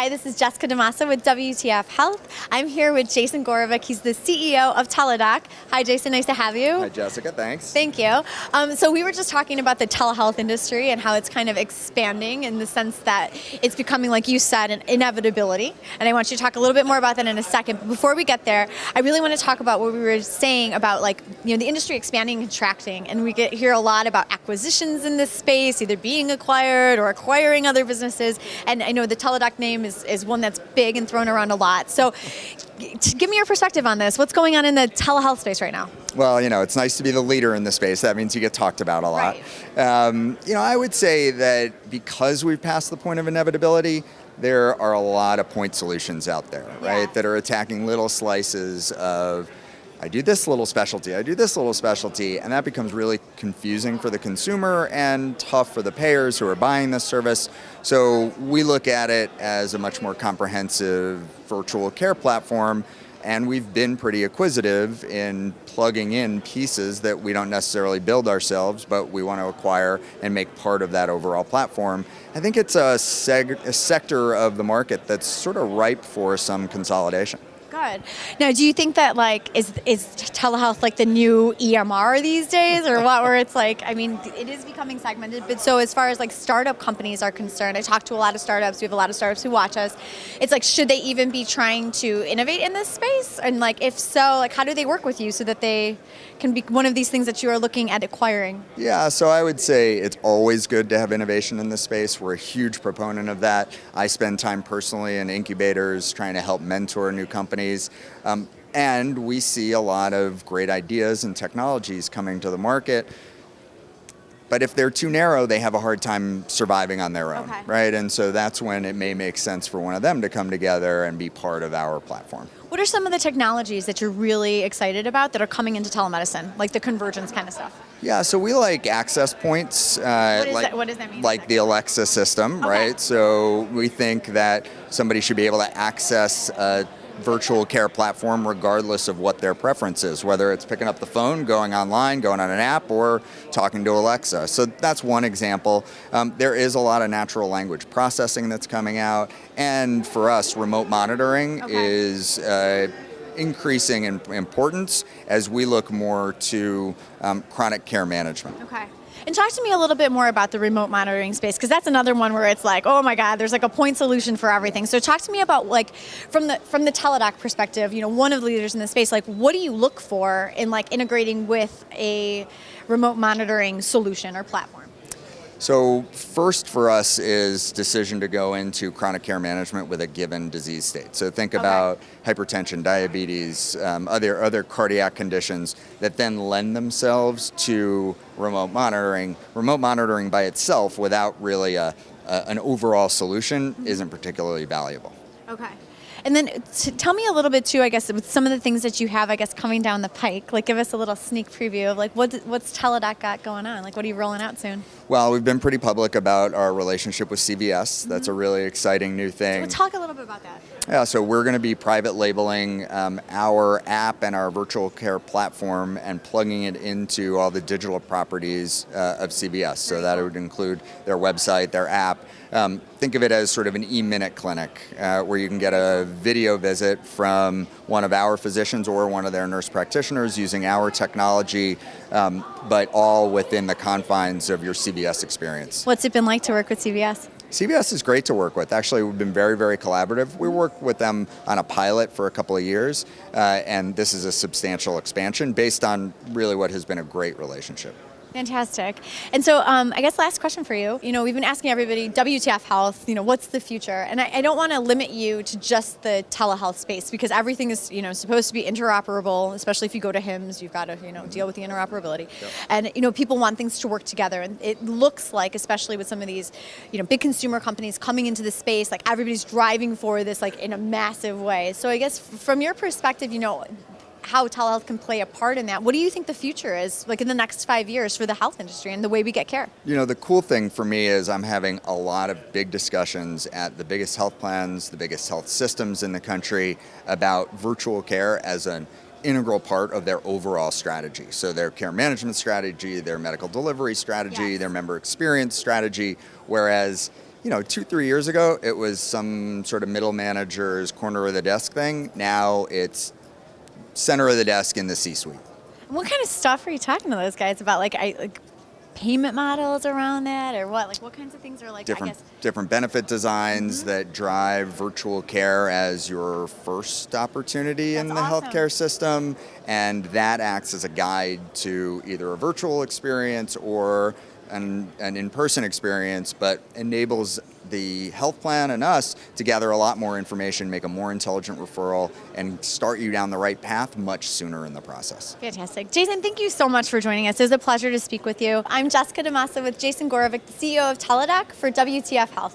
Hi, this is Jessica DaMassa with WTF Health. I'm here with Jason Gorevic. He's the CEO of Teledoc. Hi, Jason. Nice to have you. Hi, Jessica. Thanks. Thank you. So we were just talking about the telehealth industry and how it's kind of expanding in the sense that it's becoming, like you said, an inevitability. And I want you to talk a little bit more about that in a second. But before we get there, I really want to talk about what we were saying about, like, the industry expanding and contracting. And we hear a lot about acquisitions in this space, either being acquired or acquiring other businesses. And I know the Teledoc name is one that's big and thrown around a lot. So give me your perspective on this. What's going on in the telehealth space right now? Well, it's nice to be the leader in the space. That means you get talked about a lot. Right. I would say that because we've passed the point of inevitability, there are a lot of point solutions out there, right, that are attacking little slices of, I do this little specialty, I do this little specialty, and that becomes really confusing for the consumer and tough for the payers who are buying this service. So we look at it as a much more comprehensive virtual care platform, and we've been pretty acquisitive in plugging in pieces that we don't necessarily build ourselves, but we want to acquire and make part of that overall platform. I think it's a sector of the market that's sort of ripe for some consolidation. Good. Now, do you think that, is telehealth like the new EMR these days, or what? Where it's like, it is becoming segmented. But so as far as startup companies are concerned, I talk to a lot of startups. We have a lot of startups who watch us. It's like, should they even be trying to innovate in this space? And if so, how do they work with you so that they can be one of these things that you are looking at acquiring? Yeah, so I would say it's always good to have innovation in this space. We're a huge proponent of that. I spend time personally in incubators trying to help mentor new companies. And we see a lot of great ideas and technologies coming to the market. But if they're too narrow, they have a hard time surviving on their own, right? And so that's when it may make sense for one of them to come together and be part of our platform. What are some of the technologies that you're really excited about that are coming into telemedicine, like the convergence kind of stuff? Yeah, so we like access points. What does that mean? Like the Alexa system, right? So we think that somebody should be able to access a virtual care platform regardless of what their preference is, whether it's picking up the phone, going online, going on an app, or talking to Alexa. So that's one example. There is a lot of natural language processing that's coming out, and for us, remote monitoring is increasing in importance as we look more to chronic care management. Okay. And talk to me a little bit more about the remote monitoring space, because that's another one where it's like, oh my God, there's a point solution for everything. So talk to me about from the Teledoc perspective, one of the leaders in the space, what do you look for in integrating with a remote monitoring solution or platform? So first for us is decision to go into chronic care management with a given disease state. So think about hypertension, diabetes, other cardiac conditions that then lend themselves to remote monitoring. Remote monitoring by itself without really an overall solution isn't particularly valuable. Okay. And then tell me a little bit too, I guess, with some of the things that you have, coming down the pike. Give us a little sneak preview of what's Teledoc got going on? What are you rolling out soon? Well, we've been pretty public about our relationship with CBS. That's a really exciting new thing. So talk a little bit about that. Yeah, so we're going to be private labeling our app and our virtual care platform and plugging it into all the digital properties of CBS. So that would include their website, their app. Think of it as sort of an e-minute clinic where you can get a video visit from one of our physicians or one of their nurse practitioners using our technology, but all within the confines of your CBS experience. What's it been like to work with CBS? CBS is great to work with. Actually, we've been very, very collaborative. We worked with them on a pilot for a couple of years, and this is a substantial expansion based on really what has been a great relationship. Fantastic. And so I guess last question for you. We've been asking everybody, WTF Health, what's the future? And I don't want to limit you to just the telehealth space because everything is, supposed to be interoperable, especially if you go to HIMSS, you've got to, deal with the interoperability. Yep. And, people want things to work together. And it looks like, especially with some of these, big consumer companies coming into the space, everybody's driving for this, in a massive way. So I guess from your perspective, how telehealth can play a part in that. What do you think the future is, in the next 5 years for the health industry and the way we get care? The cool thing for me is I'm having a lot of big discussions at the biggest health plans, the biggest health systems in the country about virtual care as an integral part of their overall strategy. So their care management strategy, their medical delivery strategy, their member experience strategy, whereas 2-3 years ago, it was some sort of middle manager's corner of the desk thing. Now it's center of the desk in the C-suite. What kind of stuff are you talking to those guys about? Like payment models around that, or what? Like what kinds of things are like? Different benefit designs that drive virtual care as your first opportunity in the healthcare system, and that acts as a guide to either a virtual experience or an in-person experience, but enables the health plan and us to gather a lot more information, make a more intelligent referral, and start you down the right path much sooner in the process. Fantastic. Jason, thank you so much for joining us. It was a pleasure to speak with you. I'm Jessica DaMassa with Jason Gorevic, the CEO of Teledoc for WTF Health.